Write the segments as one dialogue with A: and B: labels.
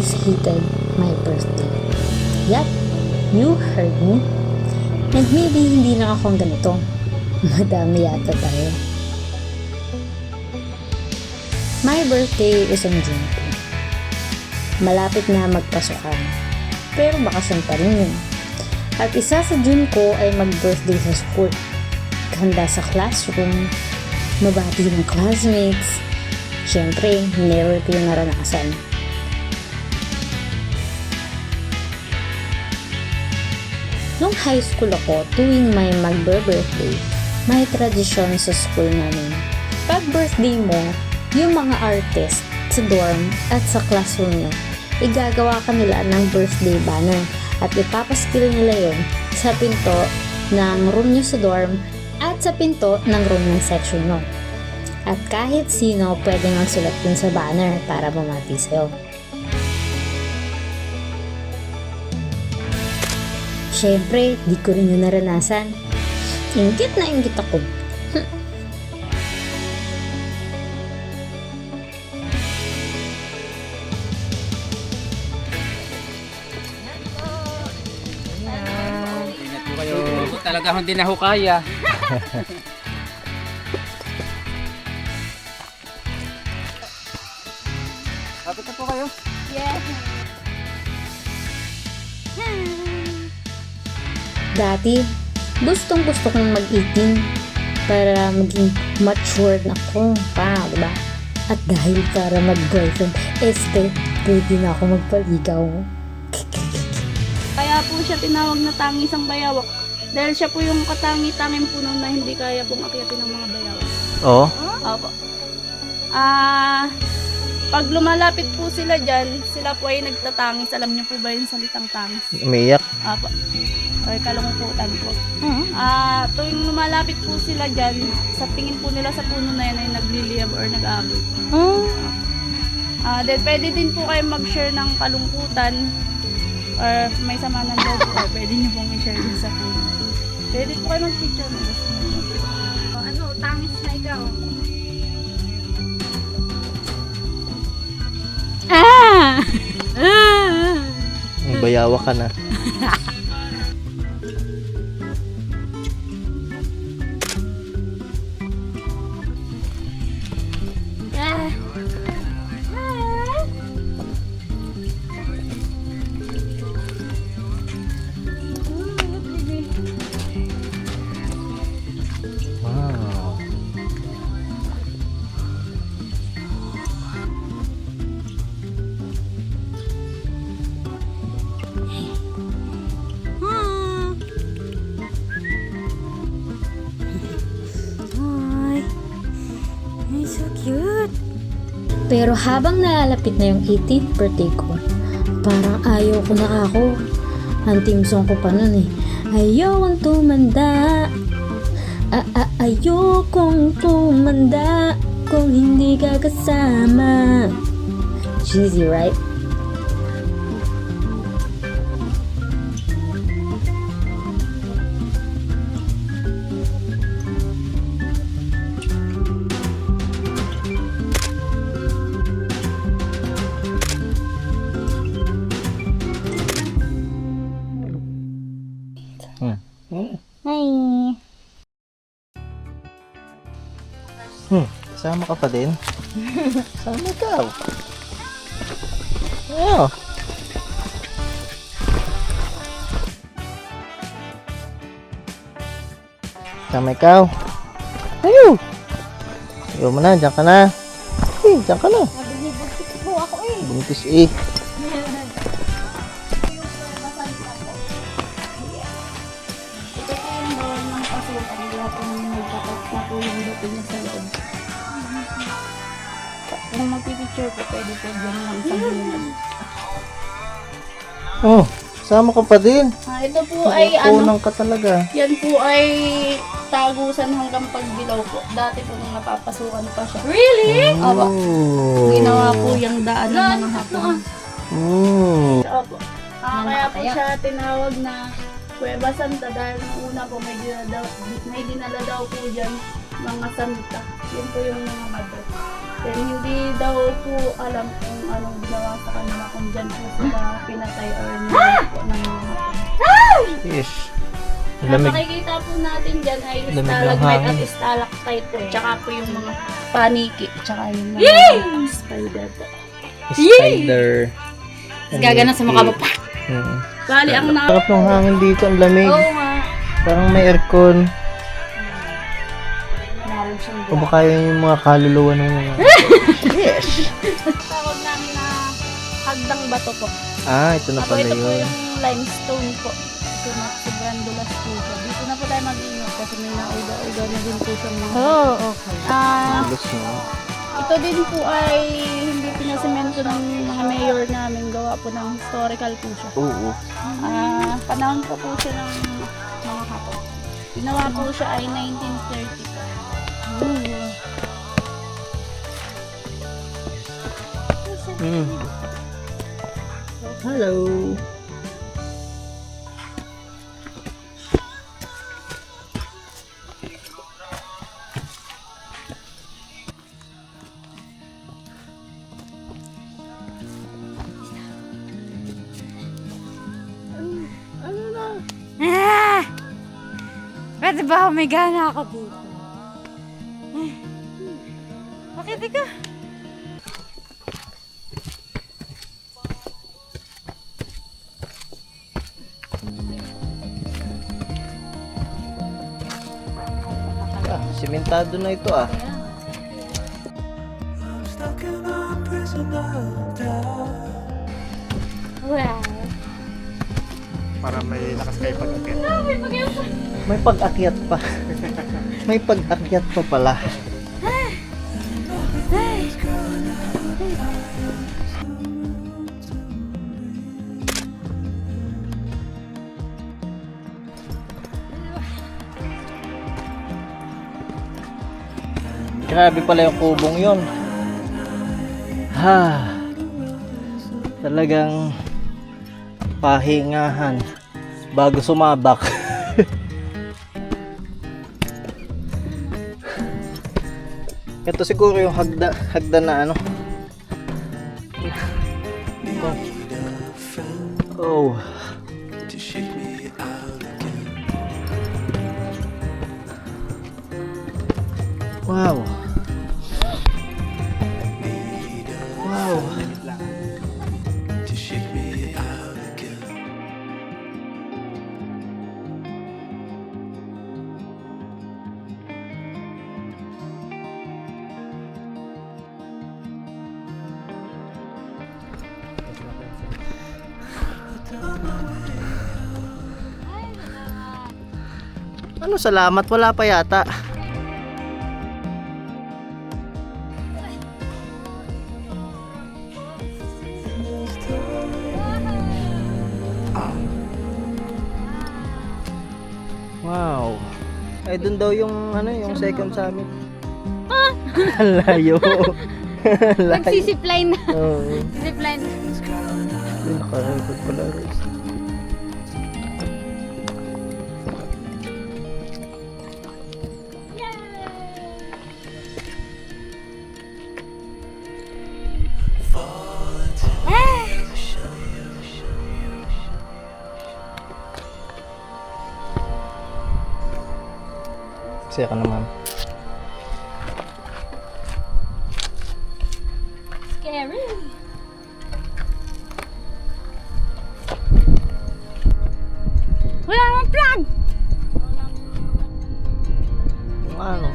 A: always hated my birthday. Yep, you heard me. And maybe hindi lang akong ganito. Madami yata tayo. My birthday is on June 2. Malapit na magpasukan. Pero bakasyon pa rin yun. At isa sa June ko ay mag-birthday sa school. Handa sa classroom, mabati ng classmates. Siyempre, never ko yung naranasan. Nung high school ako, tuwing may mag-birthday, may tradisyon sa school namin. Pag birthday mo, yung mga artist sa dorm at sa classroom nyo, igagawa ka nila ng birthday banner at ipapaskil nila yun sa pinto ng room nyo sa dorm at sa pinto ng room ng section nyo. At kahit sino pwedeng magsulat dun sa banner para bumati sa'yo. Siyempre, di ko rin yun naranasan. Inggit na inggit ako.
B: Ingat po kayo. Talaga hindi na ho kaya. Kapit na po kayo.
C: Yes.
A: Dati, gustong kong mag-18 para maging matured na ako pa, diba? At dahil para mag-boyfriend, pwede na ako magpaligaw.
C: Kaya po siya tinawag na tangisang bayawak. Dahil siya po yung katangi-tanging puno na hindi kaya pong akyatin ng mga bayawak.
D: Oo.
C: Opo. Pag lumalapit po sila dyan, sila po ay nagtatangis. Alam niyo po ba yung salitang tangis?
D: Umiiyak.
C: Opo. Or kalungkutan po. Tuwing lumalapit po sila dyan, sa tingin po nila sa puno na yan ay nagliliyab or nag-aaboy. Then pwede din po kayo mag-share ng kalungkutan or may sama ng loob or pwede nyo pong i-share din sa puno. Pwede po kayo mag-picture mo. Ano, tangis na ikaw.
D: Bayawa ka na. Wow.
A: So cute! Pero habang nalalapit na yung 18th birthday ko, parang ayaw ko na ako. Ang team song ko pa nun eh. Ayokong tumanda. Ayokong tumanda kung hindi ka kasama. Cheesy, right? Hi!
D: Kasama ka pa din? Kasama ikaw. Ayaw. Kasama ikaw. Ayaw. Ayaw mo na, dyan ka na. Dyan ka na.
C: Buntis po ako eh.
D: Buntis eh.
C: Ito po yung bawal ng pasukan. Wala po nang nagtapat na po yung dating na sa loob. Kung magpipicture po, pwede po dyan lang sa gilid.
D: Oh, kasama ka pa din.
C: Ito po ay
D: Unang ka talaga.
C: yan po ay tagusan hanggang pagdilaw po. Dati po nung napapasukan pa siya. Really? Opo. Ginawa po yung daan ng mga hapon. Opo. Kaya po siya tinawag na Cueva Santa dahil nung una po may dinala daw po dyan mga santa. Yun po yung mga madre. Then hindi daw po alam kung anong ginawa sa kanila, kung dyan po sila pinatay or nilagay po ng mga hapon.
D: Yes.
C: Na
D: Lamig.
C: makikita po natin dyan ay
D: Lamig ng
C: stalagmite at
D: hangin.
C: stalactite po. Tsaka po yung mga paniki. Tsaka yung mga spider po.
D: Spider.
C: Gagana sa mukha mo. Bali, ang na...
D: Sarap ng hangin dito, ang lamig.
C: Oo nga.
D: Parang may aircon.
C: Meron siyang
D: O baka yun yung mga kaluluwa ng mga... Yes!
C: tawag namin na hagdang bato po.
D: Ah, ito na
C: Ako
D: pala
C: ito po
D: yun.
C: yung limestone po. Ito na sobrang dulas po siya. Dito na po tayo mag-iingat kasi may nauga-uga na din po siyang mga...
A: okay.
D: Alos mo.
C: Ito din po ay hindi pinasemento ng mga mayor namin. Gawa po ng historical po siya.
D: Oo.
C: Panahon po siya ng mga hapon. Ginawa po siya ay 1930 po.
D: Hello.
A: Pwede ba humigana ako dito? Bakit ikaw?
D: Ah, simentado na ito ah.
A: Wow.
B: Para may lakas kayo pag-akit.
D: May pag-akyat pa. May pag-akyat pa pala. Grabe pala yung kubong yun. Ha. Talagang pahingahan bago sumabak. Ito siguro yung hagda na ano. Oh. Wow. Wow. Ano salamat? Wala pa yata. Wow. Ay dun daw yung ano, yung second summit. Ang layo. Ang layo.
A: Magsisipline na.
D: Oo.
A: Zipline.
D: Ay, nakarecord pala. Kasi ka naman.
A: Scary. Wala namang plug!
D: Yung ano?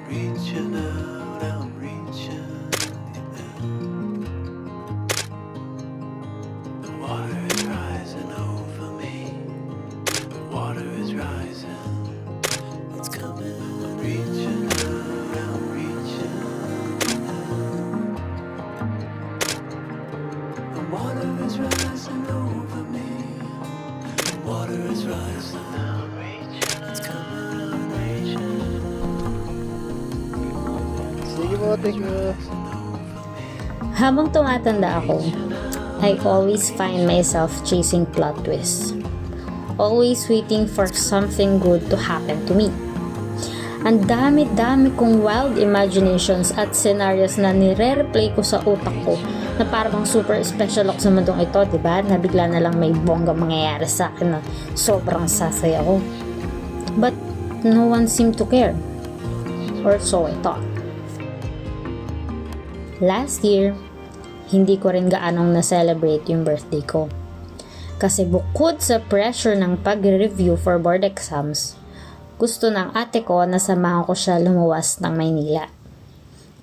E: Reaching out, I'm reaching out. The water is rising over me. The water is rising. It's coming. I'm reaching out, I'm reaching out. The water is rising over me. The water is rising. I'm reaching. It's coming. I'm reaching.
D: Sige po, thank you.
A: Habang tumatanda ako, I always find myself chasing plot twists. Always waiting for something good to happen to me. Ang dami-dami kong wild imaginations at scenarios na nire-replay ko sa utak ko na parang super special ako sa mundong ito, diba? Na bigla na lang may bongga mangyayari sa akin na sobrang sasaya ko. But no one seemed to care. Or so I thought. Last year, hindi ko rin gaanong na-celebrate yung birthday ko. Kasi bukod sa pressure ng pag-review for board exams, gusto ng ate ko na samahan ko siya lumuwas ng Maynila.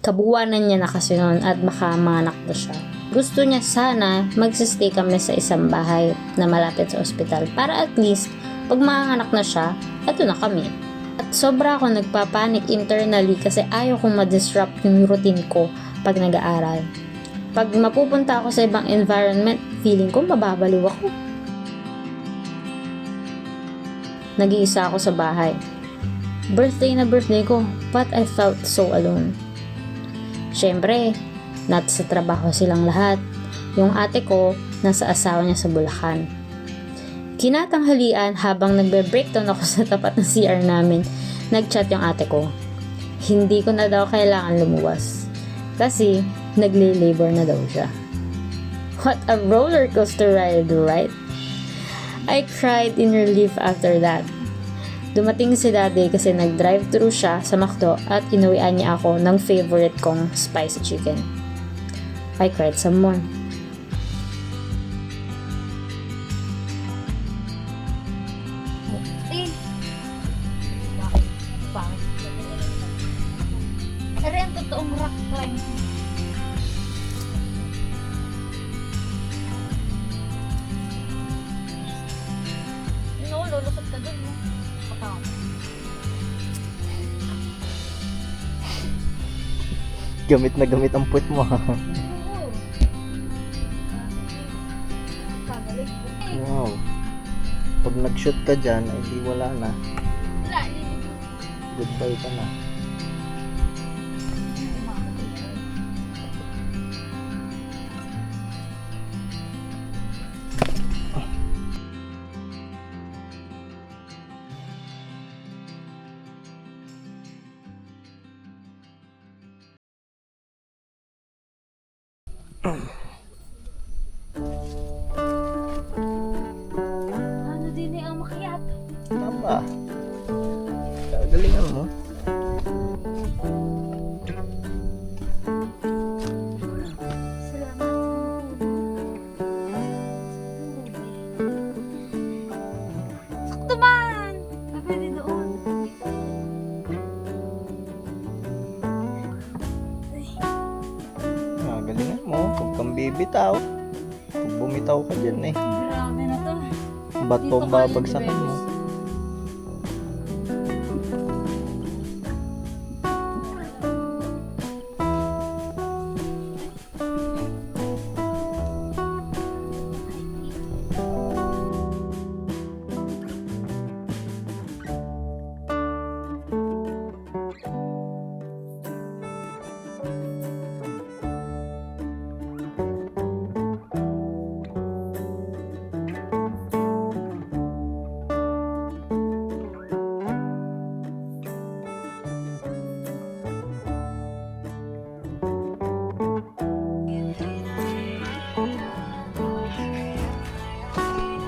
A: Kabuwanan niya na kasi noon at baka manganak na siya. Gusto niya sana magsistay kami sa isang bahay na malapit sa ospital para at least pag manganak na siya, eto na kami. At sobra ako nagpapanik internally kasi ayaw kong ma-disrupt yung routine ko pag nag-aaral. Pag mapupunta ako sa ibang environment, feeling ko mababaliw ako. Nag-iisa ako sa bahay. Birthday na birthday ko, but I felt so alone. Siyempre, nasa trabaho silang lahat. Yung ate ko, nasa asawa niya sa Bulacan. Kinatanghalian habang nagbe-breakdown ako sa tapat ng CR namin, nag-chat yung ate ko. Hindi ko na daw kailangan lumuwas. Kasi, nagle-labor na daw siya. What a roller coaster ride, right? I cried in relief after that. Dumating si daddy kasi nag-drive-thru siya sa McDo at inuwian niya ako ng favorite kong spicy chicken. I cried some more.
C: Pero yung totoong rock climb. No, lulusot ka dun. No? Patawag.
D: Gamit na gamit ang puwet mo ha.
C: Pagalit.
D: Wow. Pag nag-shoot ka dyan, ay di wala na.
C: Wala, hindi.
D: Goodbye ka na.
C: Ano din eh, ang makiat.
D: Tama. Galingan mo.
C: Sakto man! Pwede doon.
D: Galingan mo. Huwag kang bibitaw. Pag bumitaw ka dyan eh.
C: Grabe na to.
D: Ba't
C: Dito
D: pa
C: ka,
D: babagsakan mo?
C: Libres.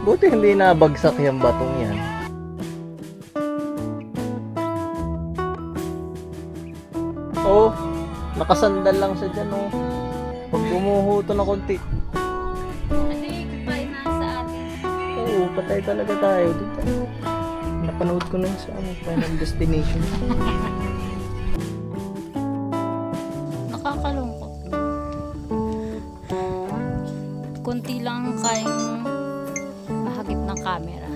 D: Buti hindi nabagsak yung batong yan. Oh, nakasandal lang siya dyan oh. Pag bumuhuto na konti.
C: Kasi goodbye na sa atin.
D: Oo, patay talaga tayo dito. Napanood ko na yun sa Final Destination.
C: Nakakalungkot. Kunti lang kayang mahagip ng camera.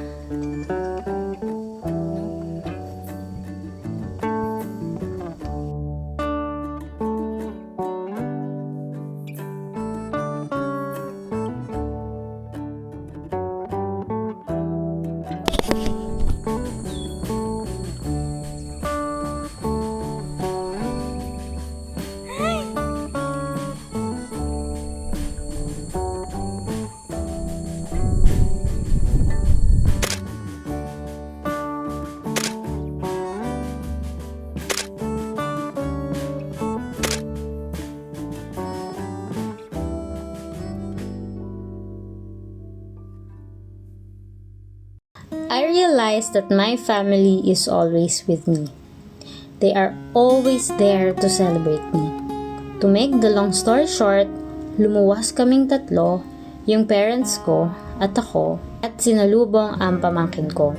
A: I realized that my family is always with me. They are always there to celebrate me. To make the long story short, lumuwas kaming tatlo, yung parents ko at ako, at sinalubong ang pamangkin ko.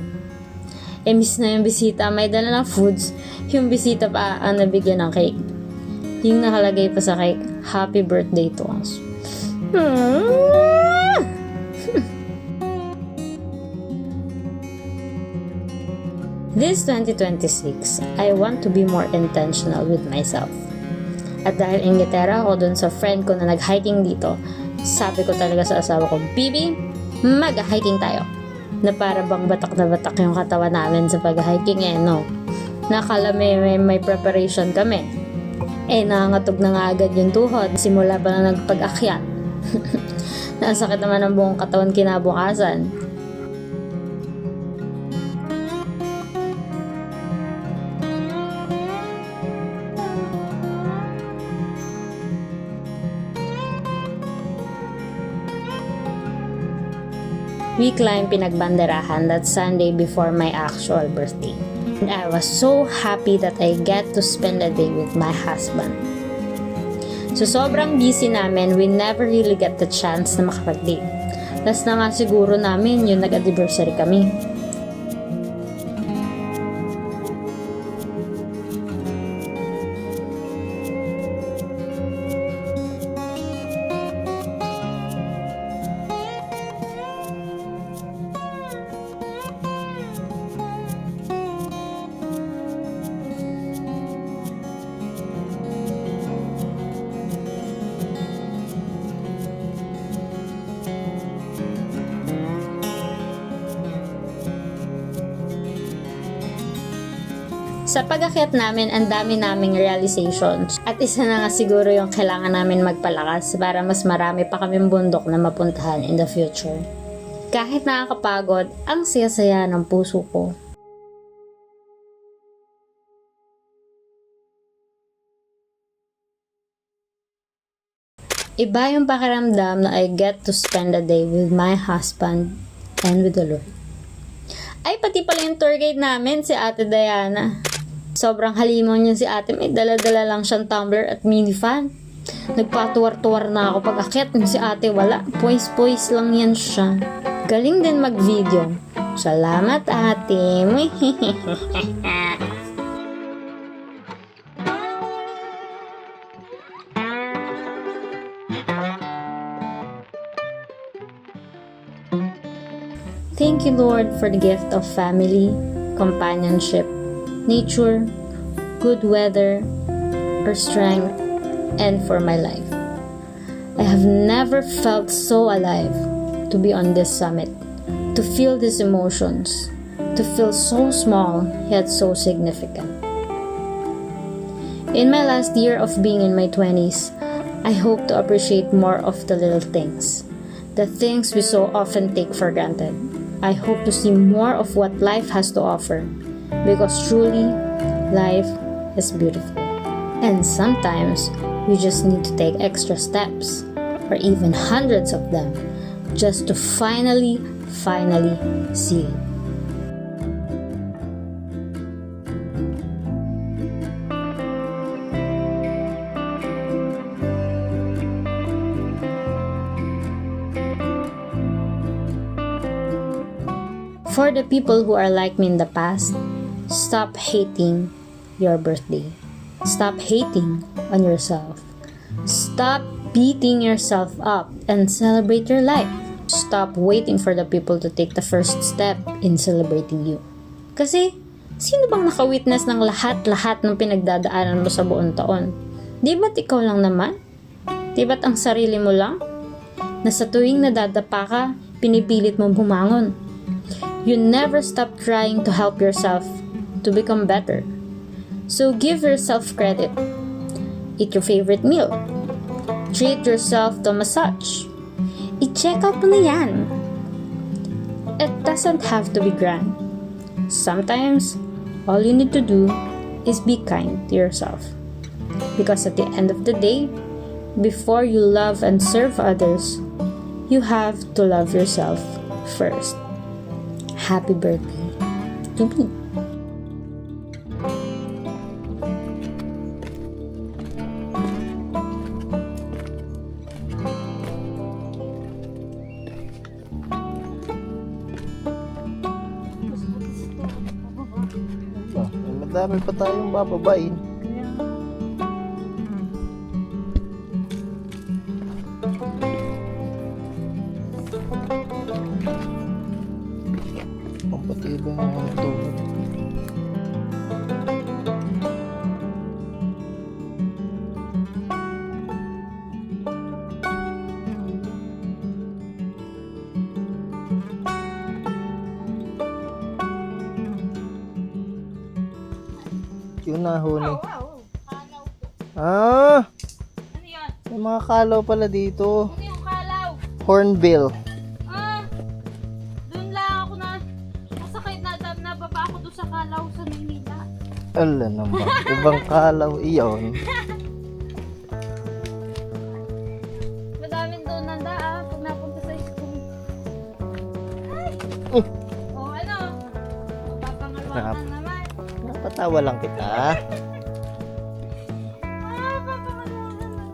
A: Imbis na yung bisita may dala ng foods, yung bisita pa ang nabigyan ng cake. Yung nakalagay pa sa cake, happy birthday to us. This 2026, I want to be more intentional with myself. At dahil ingitera ako dun sa friend ko na nag-hiking dito, sabi ko talaga sa asawa ko, Bibi, mag-hiking tayo. Na para bang batak na batak yung katawan namin sa pag-hiking no? Nakala may preparation kami. Nangangatog na nga agad yung tuhod, simula pa na nagpag-akyat. Nasakit naman ang buong katawan kinabukasan. We climbed Pinagbanderahan that Sunday before my actual birthday. And I was so happy that I get to spend a day with my husband. So sobrang busy namin, we never really get the chance na makapag-date. Last na nga siguro namin yung nag-anniversary kami. Sa pag-akyat namin, ang dami naming realizations. At isa na nga siguro yung kailangan namin magpalakas para mas marami pa kaming bundok na mapuntahan in the future. Kahit nakakapagod, ang saya-saya ng puso ko. Iba yung pakiramdam na I get to spend a day with my husband and with the Lord. Ay, pati pala yung tour guide namin, si Ate Diana. Sobrang halimon niya si ate, may dala-dala lang siyang tumbler at mini fan. Nagpatuwar-tuwar na ako pag akyat niya si ate, wala. Poise-poise lang yan siya. Galing din mag-video. Salamat ate. Thank you, Lord, for the gift of family, companionship, nature, good weather, or strength, and for my life. I have never felt so alive to be on this summit, to feel these emotions, to feel so small yet so significant. In my last year of being in my 20s, I hope to appreciate more of the little things, the things we so often take for granted. I hope to see more of what life has to offer, because truly, life is beautiful. And sometimes, we just need to take extra steps, or even hundreds of them, just to finally see it. For the people who are like me in the past, stop hating your birthday. Stop hating on yourself. Stop beating yourself up and celebrate your life. Stop waiting for the people to take the first step in celebrating you. Kasi, sino bang nakawitness ng lahat-lahat ng pinagdadaanan mo sa buong taon? Di ba't ikaw lang naman? Di ba't ang sarili mo lang? Na sa tuwing nadadapa ka, pinipilit mong bumangon. You never stop trying to help yourself to become better. So give yourself credit. Eat your favorite meal. Treat yourself to a massage. I-check out mo na yan. It doesn't have to be grand. Sometimes, all you need to do is be kind to yourself. Because at the end of the day, before you love and serve others, you have to love yourself first. happy birthday to me.
D: Madami pa tayong bababain. Pampatibay ng mga tulog. Yung nahuli. Ah!
C: Ano yan?
D: May mga kalaw pala dito.
C: Ano yung kalaw?
D: Hornbill.
C: Doon lang ako nasakay nababa ako doon sa kalaw sa Maynila.
D: Ala naman. Ibang kalaw iyon.
C: Madaming doon nanda pag napunta sa school.
D: Oh.
C: Oh, ano? Papangalwa na naman.
D: Napatawa lang kita.
C: Papangalwa na naman.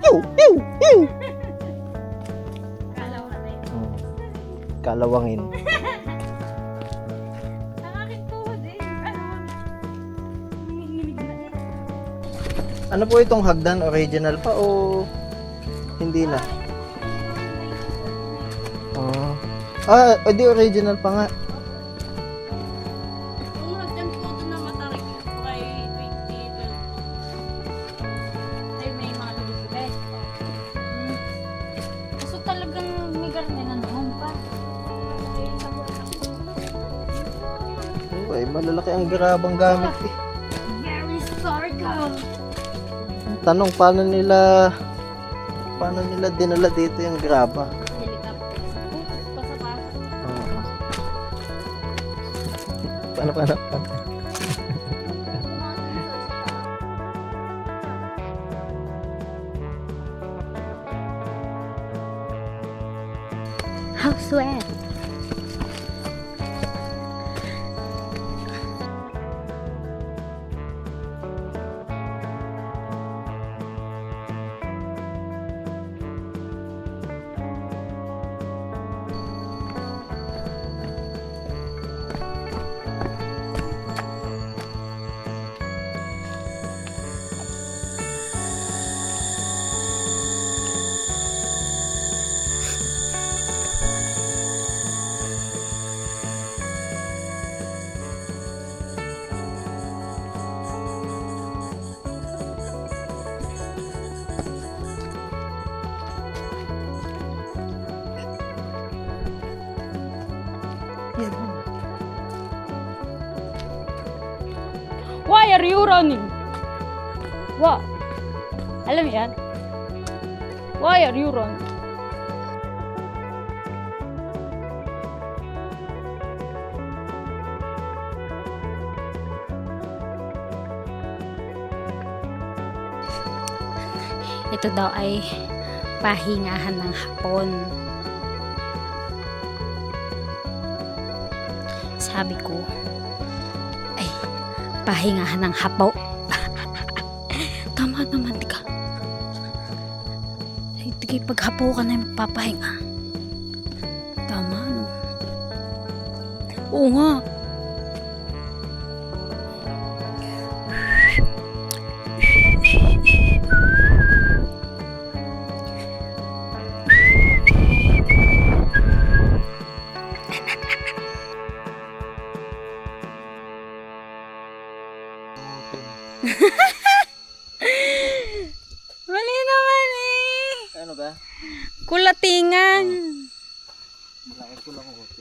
D: Pew! Pew! Pew!
C: Kalaw na tayo.
D: Kalawangin.
C: Ang aking tuhod eh. Nanginginig na eh.
D: Ano po itong hagdan? Original pa o hindi na? Di original pa nga.
C: Kung hagdan po doon na matarik kay 2012. Ay, may mga lulusubet. Kaso talagang may garne na noon pa. Ay,
D: Ay, malalaki ang grabang gamit eh.
C: very sarcasm.
D: Tanong, paano nila dinala dito yung graba?
C: Helicopter. Pa sa pa.
D: Paano?
A: How sweet!
C: Why are you running? What? Alam mo yan? Why are you running?
A: Ito daw ay pahingahan ng hapon. Sabi ko, ay, pahingahan ng hapo. Tama naman, tika. Ay, tika, paghapo ka na magpapahinga. Tama, no? Oo nga. Mali naman eh.
D: Ano ba?
A: Kulatingan.
D: Malaki ko lang ako.